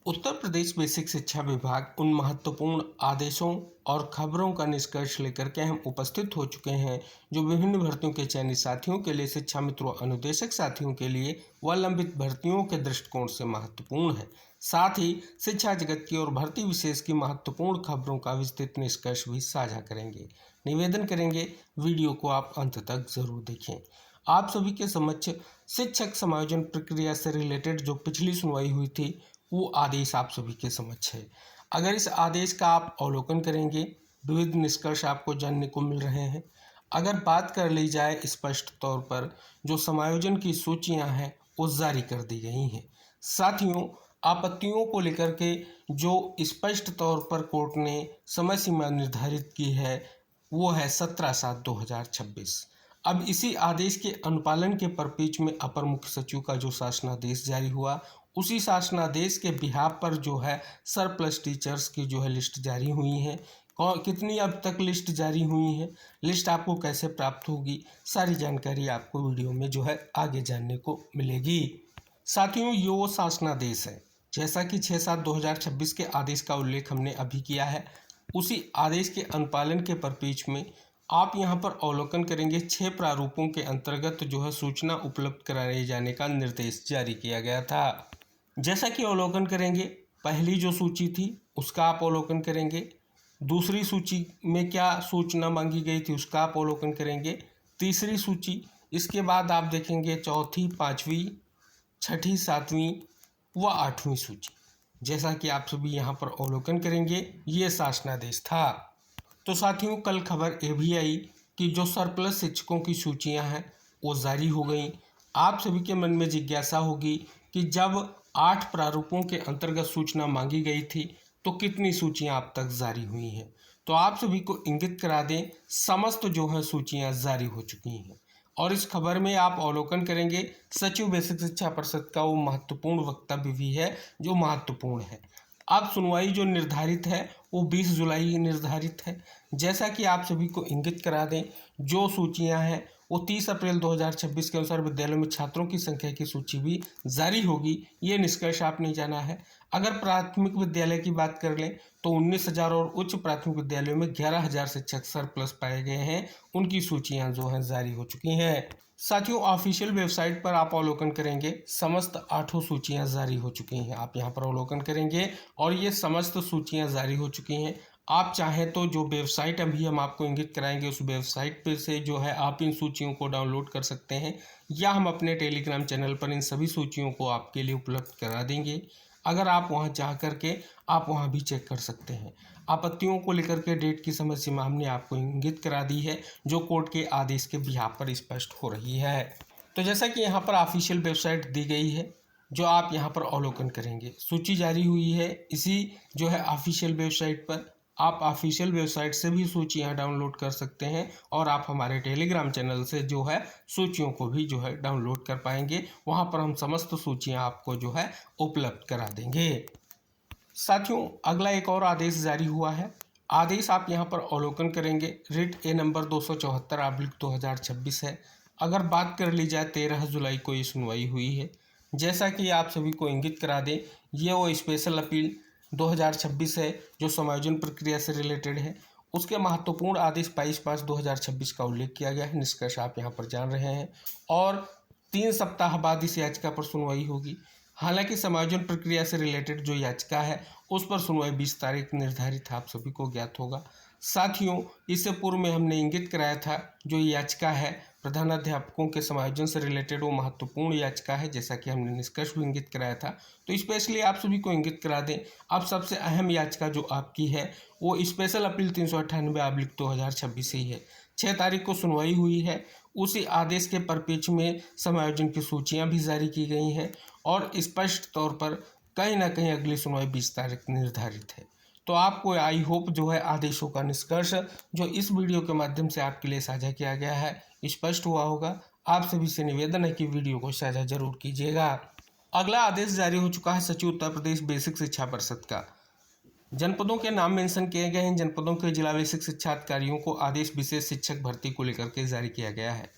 Uttar Pradesh basic शिक्षा विभाग उन महत्वपूर्ण आदेशों और खबरों का निष्कर्ष लेकर के हम उपस्थित हो चुके हैं जो विभिन्न भर्तियों के चयनित साथियों के लिए, शिक्षा मित्रों, अनुदेशक साथियों के लिए व लंबित भर्तियों के दृष्टिकोण से महत्वपूर्ण है। साथ ही शिक्षा जगत की और भर्ती विशेष की महत्वपूर्ण खबरों का विस्तृत निष्कर्ष भी साझा करेंगे। निवेदन करेंगे वीडियो को आप अंत तक जरूर देखें। आप सभी के समक्ष शिक्षक समायोजन प्रक्रिया से रिलेटेड जो पिछली सुनवाई हुई थी वो आदेश आप सभी के समक्ष है। अगर इस आदेश का आप अवलोकन करेंगे, विविध निष्कर्ष आपको जानने को मिल रहे हैं। अगर बात कर ली जाए स्पष्ट तौर पर जो समायोजन की सूचियां हैं वो जारी कर दी गई हैं। साथियों, आपत्तियों को लेकर के जो स्पष्ट तौर पर कोर्ट ने समय सीमा निर्धारित की है वो है 17/7/2026। अब इसी आदेश के अनुपालन के परिप्रेक्ष्य में अपर मुख्य सचिव का जो शासनादेश जारी हुआ, उसी शासनादेश के बिहाफ पर जो है सरप्लस टीचर्स की जो है लिस्ट जारी हुई है। कितनी अब तक लिस्ट जारी हुई है, लिस्ट आपको कैसे प्राप्त होगी, सारी जानकारी आपको वीडियो में जो है आगे जानने को मिलेगी। साथियों, ये वो शासनादेश है जैसा कि 6/7/2026 के आदेश का उल्लेख हमने अभी किया है। उसी आदेश के अनुपालन के परिप्रेक्ष्य में आप यहाँ पर अवलोकन करेंगे 6 प्रारूपों के अंतर्गत जो है सूचना उपलब्ध कराए जाने का निर्देश जारी किया गया था। जैसा कि अवलोकन करेंगे, पहली जो सूची थी उसका आप अवलोकन करेंगे, दूसरी सूची में क्या सूचना मांगी गई थी उसका आप अवलोकन करेंगे, तीसरी सूची, इसके बाद आप देखेंगे चौथी, पाँचवीं, छठी, सातवीं व आठवीं सूची। जैसा कि आप सभी यहाँ पर अवलोकन करेंगे, ये शासनादेश था। तो साथियों, कल खबर ये भी आई कि जो सरप्लस शिक्षकों की सूचियां हैं वो जारी हो गई। आप सभी के मन में जिज्ञासा होगी कि जब 8 प्रारूपों के अंतर्गत सूचना मांगी गई थी तो कितनी सूचियां अब तक जारी हुई हैं। तो आप सभी को इंगित करा दें, समस्त जो है सूचियां जारी हो चुकी हैं। और इस खबर में आप अवलोकन करेंगे सचिव बेसिक शिक्षा परिषद का वो महत्वपूर्ण वक्तव्य भी है जो महत्वपूर्ण है। अब सुनवाई जो निर्धारित है वो 20 जुलाई निर्धारित है। जैसा कि आप सभी को इंगित करा दें, जो सूचियां हैं वो 30 अप्रैल 2026 के अनुसार विद्यालयों में छात्रों की संख्या की सूची भी जारी होगी। ये निष्कर्ष आपने जाना है। अगर प्राथमिक विद्यालय की बात कर लें तो 19,000 और उच्च प्राथमिक विद्यालयों में 11,000 शिक्षक सरप्लस पाए गए हैं, उनकी सूचियां जो हैं जारी हो चुकी हैं। साथियों, ऑफिशियल वेबसाइट पर आप अवलोकन करेंगे समस्त 8 सूचियां जारी हो चुकी हैं। आप यहां पर अवलोकन करेंगे और ये समस्त सूचियां जारी हो चुकी हैं। आप चाहें तो जो वेबसाइट अभी हम आपको इंगित कराएंगे उस वेबसाइट पे से जो है आप इन सूचियों को डाउनलोड कर सकते हैं, या हम अपने टेलीग्राम चैनल पर इन सभी सूचियों को आपके लिए उपलब्ध करा देंगे। अगर आप वहां जा करके आप वहां भी चेक कर सकते हैं। आपत्तियों को लेकर के डेट की समय सीमा हमने आपको इंगित करा दी है जो कोर्ट के आदेश के बिहाफ पर स्पष्ट हो रही है। तो जैसा कि यहाँ पर ऑफिशियल वेबसाइट दी गई है जो आप यहाँ पर अवलोकन करेंगे, सूची जारी हुई है इसी जो है ऑफिशियल वेबसाइट पर। आप ऑफिशियल वेबसाइट से भी सूचियाँ डाउनलोड कर सकते हैं और आप हमारे टेलीग्राम चैनल से जो है सूचियों को भी जो है डाउनलोड कर पाएंगे। वहाँ पर हम समस्त सूचियाँ आपको जो है उपलब्ध करा देंगे। साथियों, अगला एक और आदेश जारी हुआ है। आदेश आप यहाँ पर अवलोकन करेंगे, रिट ए नंबर 274/2026 है। अगर बात कर ली जाए 13 जुलाई को ये सुनवाई हुई है। जैसा कि आप सभी को इंगित करा दें, ये वो स्पेशल अपील 2026 है जो समायोजन प्रक्रिया से रिलेटेड है। उसके महत्वपूर्ण आदेश 22/5/2026 का उल्लेख किया गया है। निष्कर्ष आप यहाँ पर जान रहे हैं और 3 सप्ताह बाद इस याचिका पर सुनवाई होगी। हालांकि समायोजन प्रक्रिया से रिलेटेड जो याचिका है उस पर सुनवाई 20 तारीख निर्धारित है, आप सभी को ज्ञात होगा। साथियों, इससे पूर्व में हमने इंगित कराया था जो याचिका है प्रधानाध्यापकों के समायोजन से रिलेटेड वो महत्वपूर्ण याचिका है, जैसा कि हमने निष्कर्ष भी इंगित कराया था। तो स्पेशली आप सभी को इंगित करा दें, अब सबसे अहम याचिका जो आपकी है वो स्पेशल अपील 398/2026 ही है। 6 तारीख को सुनवाई हुई है। उसी आदेश के परिप्रेक्ष्य में समायोजन की सूचियां भी जारी की गई हैं और स्पष्ट तौर पर कहीं ना कहीं अगली सुनवाई 20 तारीख निर्धारित है। तो आपको आई होप जो है आदेशों का निष्कर्ष जो इस वीडियो के माध्यम से आपके लिए साझा किया गया है स्पष्ट हुआ होगा। आप सभी से निवेदन है कि वीडियो को साझा जरूर कीजिएगा। अगला आदेश जारी हो चुका है सचिव उत्तर प्रदेश बेसिक शिक्षा परिषद का। जनपदों के नाम मेंशन किए गए हैं। जनपदों के जिला बेसिक शिक्षा अधिकारियों को आदेश विशेष शिक्षक भर्ती को लेकर के जारी किया गया है।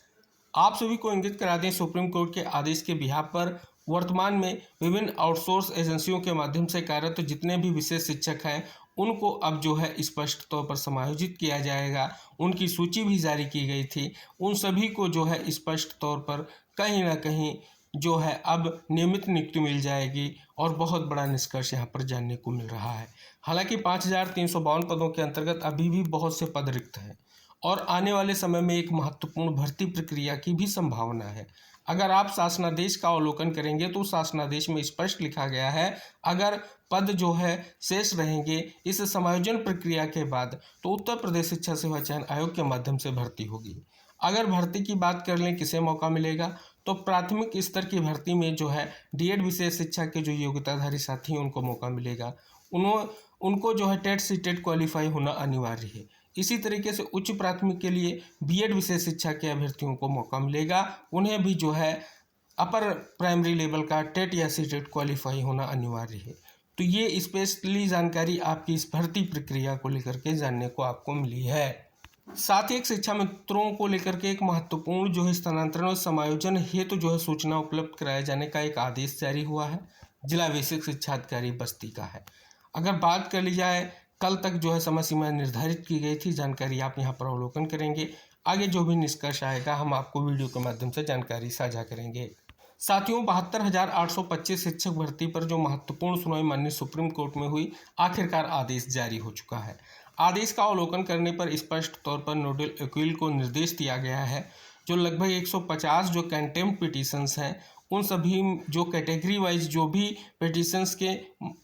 आप सभी को इंगित करा दें, सुप्रीम कोर्ट के आदेश के बिहाफ पर वर्तमान में विभिन्न आउटसोर्स एजेंसियों के माध्यम से कार्यरत जितने भी विशेष शिक्षक हैं उनको अब जो है स्पष्ट तौर पर समायोजित किया जाएगा। उनकी सूची भी जारी की गई थी। उन सभी को जो है स्पष्ट तौर पर कहीं ना कहीं जो है अब नियमित नियुक्ति मिल जाएगी और बहुत बड़ा निष्कर्ष यहाँ पर जानने को मिल रहा है। हालांकि 5352 पदों के अंतर्गत अभी भी बहुत से पद रिक्त हैं और आने वाले समय में एक महत्वपूर्ण भर्ती प्रक्रिया की भी संभावना है। अगर आप शासनादेश का अवलोकन करेंगे तो शासनादेश में स्पष्ट लिखा गया है, अगर पद जो है शेष रहेंगे इस समायोजन प्रक्रिया के बाद तो उत्तर प्रदेश शिक्षा सेवा चयन आयोग के माध्यम से भर्ती होगी। अगर भर्ती की बात कर लें किसे मौका मिलेगा, तो प्राथमिक स्तर की भर्ती में जो है डीएड विशेष शिक्षा के जो योग्यताधारी साथी हैं उनको मौका मिलेगा। उनको जो है टेट सीटेट क्वालिफाई होना अनिवार्य है। इसी तरीके से उच्च प्राथमिक के लिए बीएड विशेष शिक्षा के अभ्यर्थियों को मौका मिलेगा, उन्हें भी जो है अपर प्राइमरी लेवल का टेट या सीटेट क्वालिफाई होना अनिवार्य है। तो ये स्पेशली जानकारी आपकी इस भर्ती प्रक्रिया को लेकर के जानने को आपको मिली है। साथ ही एक शिक्षा मित्रों को लेकर के एक महत्वपूर्ण जो है स्थानांतरण और समायोजन हेतु जो है सूचना उपलब्ध कराए जाने का एक आदेश जारी हुआ है। जिला बेसिक शिक्षा अधिकारी बस्ती का है। अगर बात कर ली जाए, कल तक जो है समय सीमा निर्धारित की गई थी, जानकारी आप यहाँ पर अवलोकन करेंगे। आगे जो भी निष्कर्ष आएगा हम आपको वीडियो के माध्यम से जानकारी साझा करेंगे। साथियों, 72,825 शिक्षक भर्ती पर जो महत्वपूर्ण सुनवाई माननीय सुप्रीम कोर्ट में हुई, आखिरकार आदेश जारी हो चुका है। आदेश का अवलोकन करने पर स्पष्ट तौर पर नोडल वकील को निर्देश दिया गया है जो लगभग 150 जो कंटेम्प्ट पिटीशंस हैं उन सभी जो कैटेगरी वाइज जो भी पिटीशंस के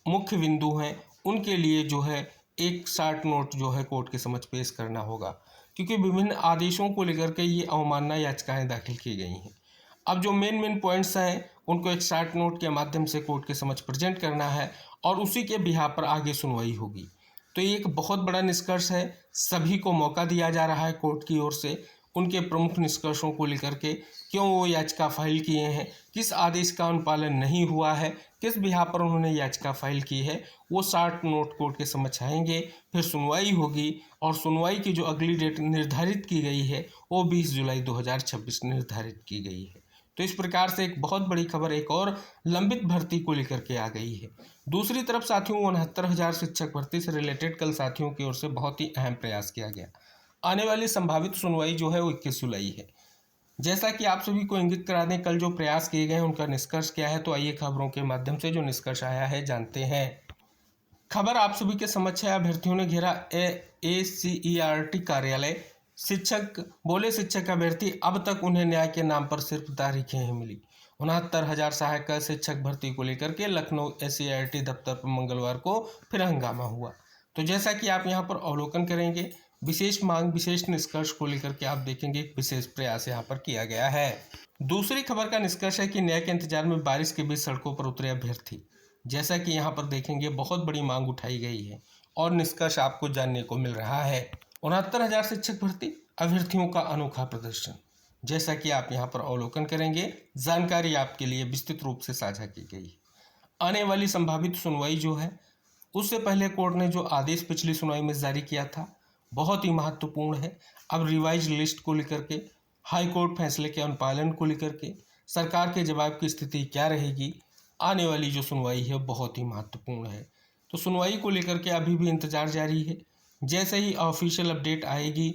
मुख्य बिंदु हैं उनके लिए जो है एक शॉर्ट नोट जो है कोर्ट के समक्ष पेश करना होगा, क्योंकि विभिन्न आदेशों को लेकर के ये अवमानना याचिकाएं दाखिल की गई हैं। अब जो मेन पॉइंट्स हैं उनको एक शॉर्ट नोट के माध्यम से कोर्ट के समक्ष प्रेजेंट करना है और उसी के बिहाफ पर आगे सुनवाई होगी। तो ये एक बहुत बड़ा निष्कर्ष है। सभी को मौका दिया जा रहा है कोर्ट की ओर से उनके प्रमुख निष्कर्षों को लेकर के, क्यों वो याचिका फाइल किए हैं, किस आदेश का अनुपालन नहीं हुआ है, किस बिहाफ पर उन्होंने याचिका फाइल की है, वो शॉर्ट नोट कोर्ट के समक्ष आएंगे। फिर सुनवाई होगी और सुनवाई की जो अगली डेट निर्धारित की गई है वो 20 जुलाई 2026 निर्धारित की गई है। तो इस प्रकार से एक बहुत बड़ी खबर एक और लंबित भर्ती को लेकर के आ गई है। दूसरी तरफ साथियों, 69,000 शिक्षक भर्ती से रिलेटेड कल साथियों की ओर से बहुत ही अहम प्रयास किया गया। आने वाली संभावित सुनवाई जो है वो 21 जुलाई है। जैसा कि आप सभी को इंगित करा दें, कल जो प्रयास किए गए उनका निष्कर्ष क्या है, तो आइए खबरों के माध्यम से जो निष्कर्ष आया है जानते हैं। खबर आप सभी के समक्ष है। अभ्यर्थियों ने घेरा ACERT कार्यालय। शिक्षक बोले, शिक्षक अभ्यर्थी अब तक उन्हें न्याय के नाम पर सिर्फ तारीखें ही मिली। 69,000 सहायक शिक्षक भर्ती को लेकर के लखनऊ ACERT दफ्तर पर मंगलवार को फिर हंगामा हुआ। तो जैसा कि आप यहाँ पर अवलोकन करेंगे, विशेष मांग विशेष निष्कर्ष को लेकर के आप देखेंगे एक विशेष प्रयास यहाँ पर किया गया है। दूसरी खबर का निष्कर्ष है कि न्याय के इंतजार में बारिश के बीच सड़कों पर उतरे अभ्यर्थी। जैसा कि यहाँ पर देखेंगे बहुत बड़ी मांग उठाई गई है और निष्कर्ष आपको जानने को मिल रहा है। 69,000 शिक्षक भर्ती, अभ्यर्थियों का अनोखा प्रदर्शन। जैसा कि आप यहाँ पर अवलोकन करेंगे, जानकारी आपके लिए विस्तृत रूप से साझा की गई। आने वाली संभावित सुनवाई जो है उससे पहले कोर्ट ने जो आदेश पिछली सुनवाई में जारी किया था बहुत ही महत्वपूर्ण है। अब रिवाइज लिस्ट को लेकर के, हाई कोर्ट फैसले के अनुपालन को लेकर के, सरकार के जवाब की स्थिति क्या रहेगी, आने वाली जो सुनवाई है बहुत ही महत्वपूर्ण है। तो सुनवाई को लेकर के अभी भी इंतजार जारी है। जैसे ही ऑफिशियल अपडेट आएगी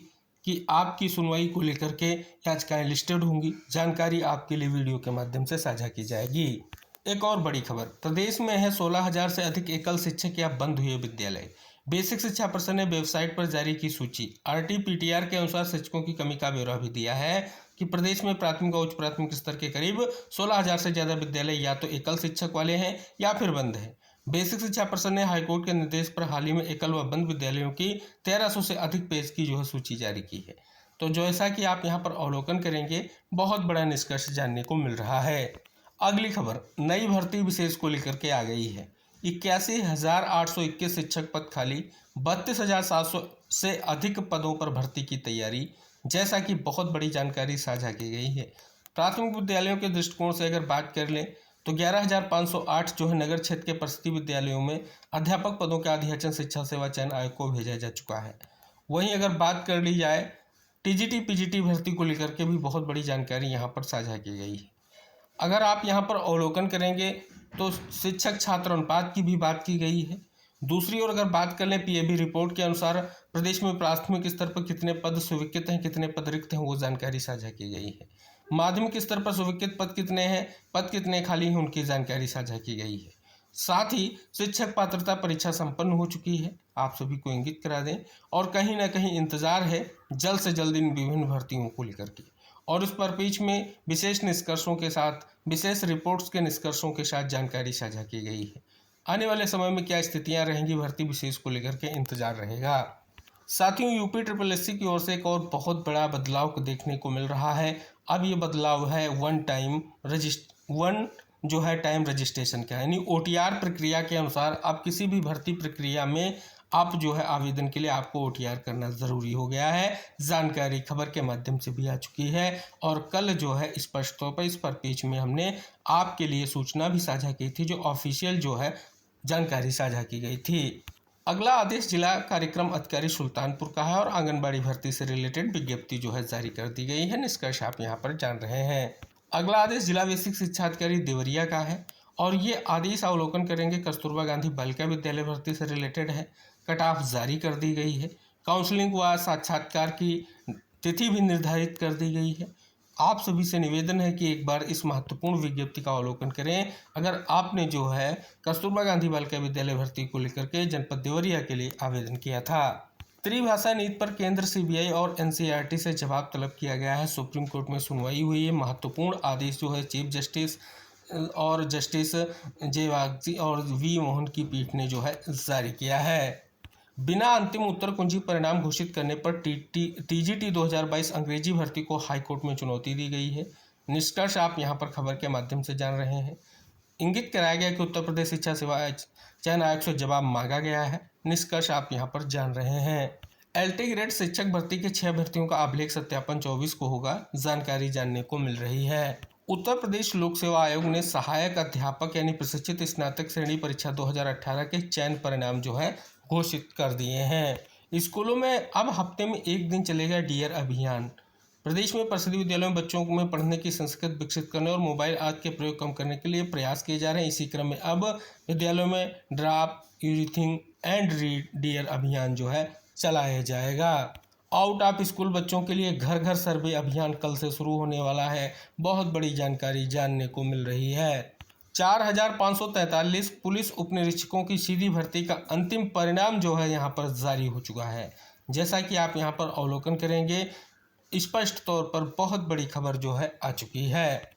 कि आपकी सुनवाई को लेकर के याचिकाएं लिस्टेड होंगी, जानकारी आपके लिए वीडियो के माध्यम से साझा की जाएगी। एक और बड़ी खबर, प्रदेश में है 16,000 से अधिक एकल शिक्षक या बंद हुए विद्यालय। बेसिक शिक्षा परिषद ने वेबसाइट पर जारी की सूची। RT-PTR के अनुसार शिक्षकों की कमी का ब्यौरा भी दिया है कि प्रदेश में प्राथमिक और उच्च प्राथमिक स्तर के करीब 16,000 से ज़्यादा विद्यालय या तो एकल शिक्षक वाले हैं या फिर बंद हैं। बेसिक शिक्षा परिषद ने हाईकोर्ट के निर्देश पर हाल ही में एकल व बंद विद्यालयों की 1300 से अधिक पेज की जो है सूची जारी की है। तो जैसा कि आप यहाँ पर अवलोकन करेंगे, बहुत बड़ा निष्कर्ष जानने को मिल रहा है। अगली खबर नई भर्ती विशेष को लेकर के आ गई है। 81,821 शिक्षक पद खाली, 32,700 से अधिक पदों पर भर्ती की तैयारी। जैसा कि बहुत बड़ी जानकारी साझा की गई है। प्राथमिक विद्यालयों के दृष्टिकोण से अगर बात कर लें तो 11,508 जो है नगर क्षेत्र के परिषद विद्यालयों में अध्यापक पदों का अधियाचन शिक्षा सेवा चयन आयोग को भेजा जा चुका है। वहीं अगर बात कर ली जाए TGT PGT भर्ती को लेकर के भी बहुत बड़ी जानकारी यहाँ पर साझा की गई है। अगर आप यहाँ पर अवलोकन करेंगे तो शिक्षक छात्र अनुपात की भी बात की गई है। दूसरी ओर अगर बात कर लें पीएबी रिपोर्ट के अनुसार प्रदेश में प्राथमिक स्तर पर कितने पद स्वीकृत हैं, कितने पद रिक्त हैं, वो जानकारी साझा की गई है। माध्यमिक स्तर पर स्वीकृत पद कितने हैं, पद कितने खाली हैं, उनकी जानकारी साझा की गई है। साथ ही शिक्षक पात्रता परीक्षा संपन्न हो चुकी है, आप सभी को इंगित करा दें, और कहीं ना कहीं इंतजार है जल्द से जल्द इन विभिन्न भर्तियों को लेकर के, और उस पर बीच में विशेष निष्कर्षों के साथ, विशेष रिपोर्ट्स के निष्कर्षों के साथ जानकारी साझा की गई है। आने वाले समय में क्या स्थितियां रहेंगी भर्ती विशेष को लेकर के इंतजार रहेगा। साथियों, यूपी ट्रिपल एससी की ओर से एक और बहुत बड़ा बदलाव देखने को मिल रहा है। अब ये बदलाव है टाइम रजिस्ट्रेशन का, यानी ओटीआर प्रक्रिया के अनुसार अब किसी भी भर्ती प्रक्रिया में आप आवेदन के लिए आपको ओटीआर करना ज़रूरी हो गया है। जानकारी खबर के माध्यम से भी आ चुकी है, और कल स्पष्ट तौर पर इस पर पेज में हमने आपके लिए सूचना भी साझा की थी, जो ऑफिशियल जानकारी साझा की गई थी। अगला आदेश जिला कार्यक्रम अधिकारी सुल्तानपुर का है, और आंगनबाड़ी भर्ती से रिलेटेड विज्ञप्ति जारी कर दी गई है। निष्कर्ष आप यहाँ पर जान रहे हैं। अगला आदेश जिला बेसिक शिक्षा अधिकारी देवरिया का है, और ये आदेश अवलोकन करेंगे कस्तूरबा गांधी बालिका विद्यालय भर्ती से रिलेटेड है। कट ऑफ जारी कर दी गई है। काउंसलिंग व साक्षात्कार की तिथि भी निर्धारित कर दी गई है। आप सभी से निवेदन है कि एक बार इस महत्वपूर्ण विज्ञप्ति का अवलोकन करें। अगर आपने कस्तूरबा गांधी बालिका विद्यालय भर्ती को लेकर के जनपद देवरिया के लिए आवेदन किया था। त्रिभाषा नीति पर केंद्र, सीबीआई और एनसीईआरटी से जवाब तलब किया गया है। सुप्रीम कोर्ट में सुनवाई हुई है। महत्वपूर्ण आदेश चीफ जस्टिस और जस्टिस जे वागची और वी मोहन की पीठ ने जारी किया है। बिना अंतिम उत्तर कुंजी परिणाम घोषित करने पर टीजीटी 2022 अंग्रेजी भर्ती को हाईकोर्ट में चुनौती दी गई है। निष्कर्ष आप यहां पर खबर के माध्यम से जान रहे हैं। इंगित कराया गया कि उत्तर प्रदेश शिक्षा सेवा चयन आयोग से जवाब मांगा गया है। निष्कर्ष आप यहां पर जान रहे हैं। एलटी ग्रेड शिक्षक भर्ती के 6 भर्तियों का अभिलेख सत्यापन 24 को होगा, जानकारी जानने को मिल रही है। उत्तर प्रदेश लोक सेवा आयोग ने सहायक अध्यापक यानी प्रशिक्षित स्नातक श्रेणी परीक्षा 2018 के चयन परिणाम घोषित कर दिए हैं। स्कूलों में अब हफ्ते में एक दिन चलेगा डियर अभियान। प्रदेश में परिषदीय विद्यालयों में बच्चों में पढ़ने की संस्कृति विकसित करने और मोबाइल आदि के प्रयोग कम करने के लिए प्रयास किए जा रहे हैं। इसी क्रम में अब विद्यालयों में drop everything and read dear अभियान चलाया जाएगा। आउट ऑफ स्कूल बच्चों के लिए घर घर सर्वे अभियान कल से शुरू होने वाला है। बहुत बड़ी जानकारी जानने को मिल रही है। 4543 पुलिस उपनिरीक्षकों की सीधी भर्ती का अंतिम परिणाम यहाँ पर जारी हो चुका है। जैसा कि आप यहाँ पर अवलोकन करेंगे, स्पष्ट तौर पर बहुत बड़ी खबर आ चुकी है।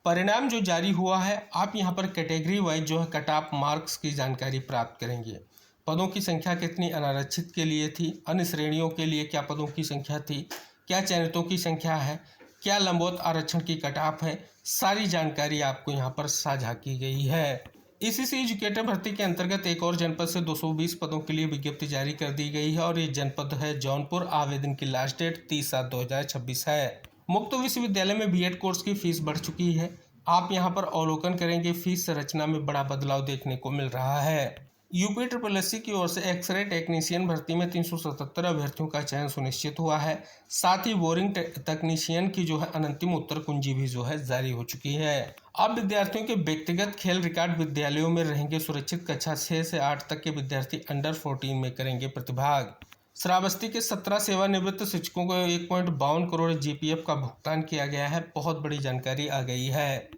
परिणाम जारी हुआ है, आप यहाँ पर category wise cut off marks की जानकारी प्राप्त करेंगे। पदों की संख्या कितनी अनारक्षित के लिए थी, अन्य श्रेणियों के लिए क्या पदों की संख्या थी, क्या चयनितों की संख्या है, क्या लंबवत आरक्षण की कट ऑफ है, सारी जानकारी आपको यहाँ पर साझा की गई है। ईसीसी एजुकेटर भर्ती के अंतर्गत एक और जनपद से 220 पदों के लिए विज्ञप्ति जारी कर दी गई है, और ये जनपद है जौनपुर। आवेदन की लास्ट डेट 30/7/2026 है। मुक्त विश्वविद्यालय में बीएड कोर्स की फीस बढ़ चुकी है। आप यहाँ पर अवलोकन करेंगे, फीस संरचना में बड़ा बदलाव देखने को मिल रहा है। यूपी ट्रिपल एससी की ओर से एक्सरे टेक्नीशियन भर्ती में 377 अभ्यर्थियों का चयन सुनिश्चित हुआ है। साथ ही बोरिंग तकनीशियन की अंतिम उत्तर कुंजी भी जारी हो चुकी है। अब विद्यार्थियों के व्यक्तिगत खेल रिकॉर्ड विद्यालयों में रहेंगे सुरक्षित। कक्षा 6 से 8 तक के विद्यार्थी अंडर 14 में करेंगे प्रतिभाग। श्रावस्ती के 17 सेवानिवृत्त शिक्षकों को 1.52 करोड़ जीपीएफ का भुगतान किया गया है। बहुत बड़ी जानकारी आ गई है।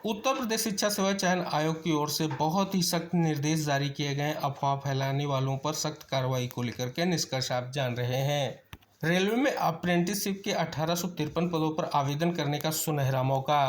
उत्तर प्रदेश शिक्षा सेवा चयन आयोग की ओर से बहुत ही सख्त निर्देश जारी किए गए। अफवाह फैलाने वालों पर सख्त कार्रवाई को लेकर के निष्कर्ष आप जान रहे हैं। रेलवे में अप्रेंटिसशिप के 1853 पदों पर आवेदन करने का सुनहरा मौका।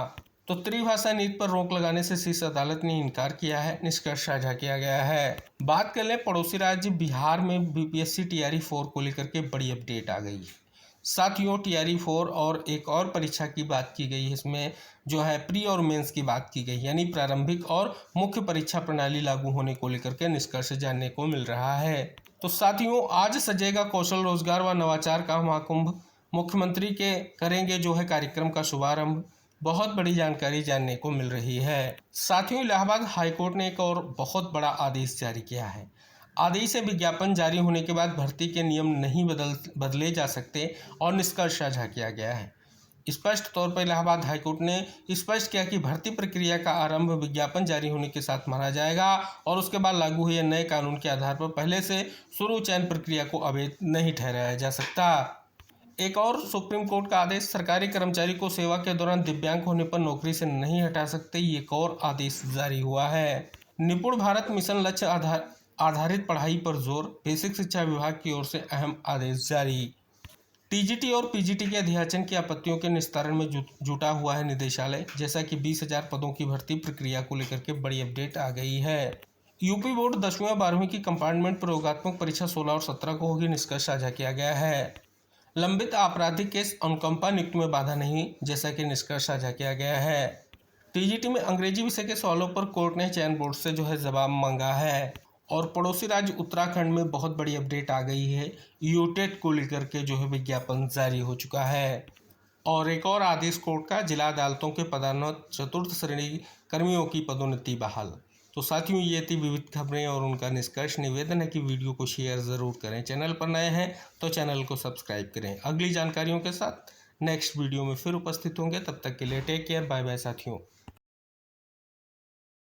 तो त्रिभाषा नीति पर रोक लगाने से शीर्ष अदालत ने इनकार किया है। निष्कर्ष साझा किया गया है। बात कर लें पड़ोसी राज्य बिहार में बीपीएससी टीआरई 4 को लेकर के बड़ी अपडेट आ गई है। साथियों, टीआरई 4 और एक और परीक्षा की बात की गई है। इसमें प्री और मेंस की बात की गई, यानी प्रारंभिक और मुख्य परीक्षा प्रणाली लागू होने को लेकर के निष्कर्ष जानने को मिल रहा है। तो साथियों, आज सजेगा कौशल रोजगार व नवाचार का महाकुंभ। मुख्यमंत्री के करेंगे कार्यक्रम का शुभारंभ। बहुत बड़ी जानकारी जानने को मिल रही है। साथियों, इलाहाबाद हाईकोर्ट ने एक और बहुत बड़ा आदेश जारी किया है। आदेश से विज्ञापन जारी होने के बाद भर्ती के नियम नहीं बदले जा सकते, और निष्कर्ष साझा किया गया है। स्पष्ट तौर पर इलाहाबाद हाईकोर्ट ने स्पष्ट किया कि भर्ती प्रक्रिया का आरंभ विज्ञापन जारी होने के साथ माना जाएगा और उसके बाद लागू हुए नए कानून के आधार पर पहले से शुरू चयन प्रक्रिया को अवैध नहीं ठहराया जा सकता। एक और सुप्रीम कोर्ट का आदेश, सरकारी कर्मचारी को सेवा के दौरान दिव्यांग होने पर नौकरी से नहीं हटा सकते, ये एक और आदेश जारी हुआ है। निपुण भारत मिशन लक्ष्य आधारित पढ़ाई पर जोर, बेसिक शिक्षा विभाग की ओर से अहम आदेश जारी। टीजीटी और पीजीटी के अध्याचन की आपत्तियों के निस्तारण में जुटा हुआ है निदेशालय। जैसा कि 20,000 पदों की भर्ती प्रक्रिया को लेकर के बड़ी अपडेट आ गई है। यूपी बोर्ड 10वीं और 12वीं की कंपार्टमेंट प्रयोगात्मक परीक्षा 16 और 17 को होगी, निष्कर्ष साझा किया गया है। लंबित आपराधिक केस अनुकंपा नियुक्ति में बाधा नहीं, जैसा कि निष्कर्ष साझा किया गया है। टीजीटी में अंग्रेजी विषय के सवालों पर कोर्ट ने चयन बोर्ड से जवाब मांगा है। और पड़ोसी राज्य उत्तराखंड में बहुत बड़ी अपडेट आ गई है, यूटेट को लेकर के विज्ञापन जारी हो चुका है। और एक और आदेश कोर्ट का, जिला अदालतों के पदोन्नत चतुर्थ श्रेणी कर्मियों की पदोन्नति बहाल। तो साथियों, ये थी विविध खबरें और उनका निष्कर्ष। निवेदन है कि वीडियो को शेयर ज़रूर करें। चैनल पर नए हैं तो चैनल को सब्सक्राइब करें। अगली जानकारियों के साथ नेक्स्ट वीडियो में फिर उपस्थित होंगे। तब तक के लिए टेक केयर, बाय बाय साथियों।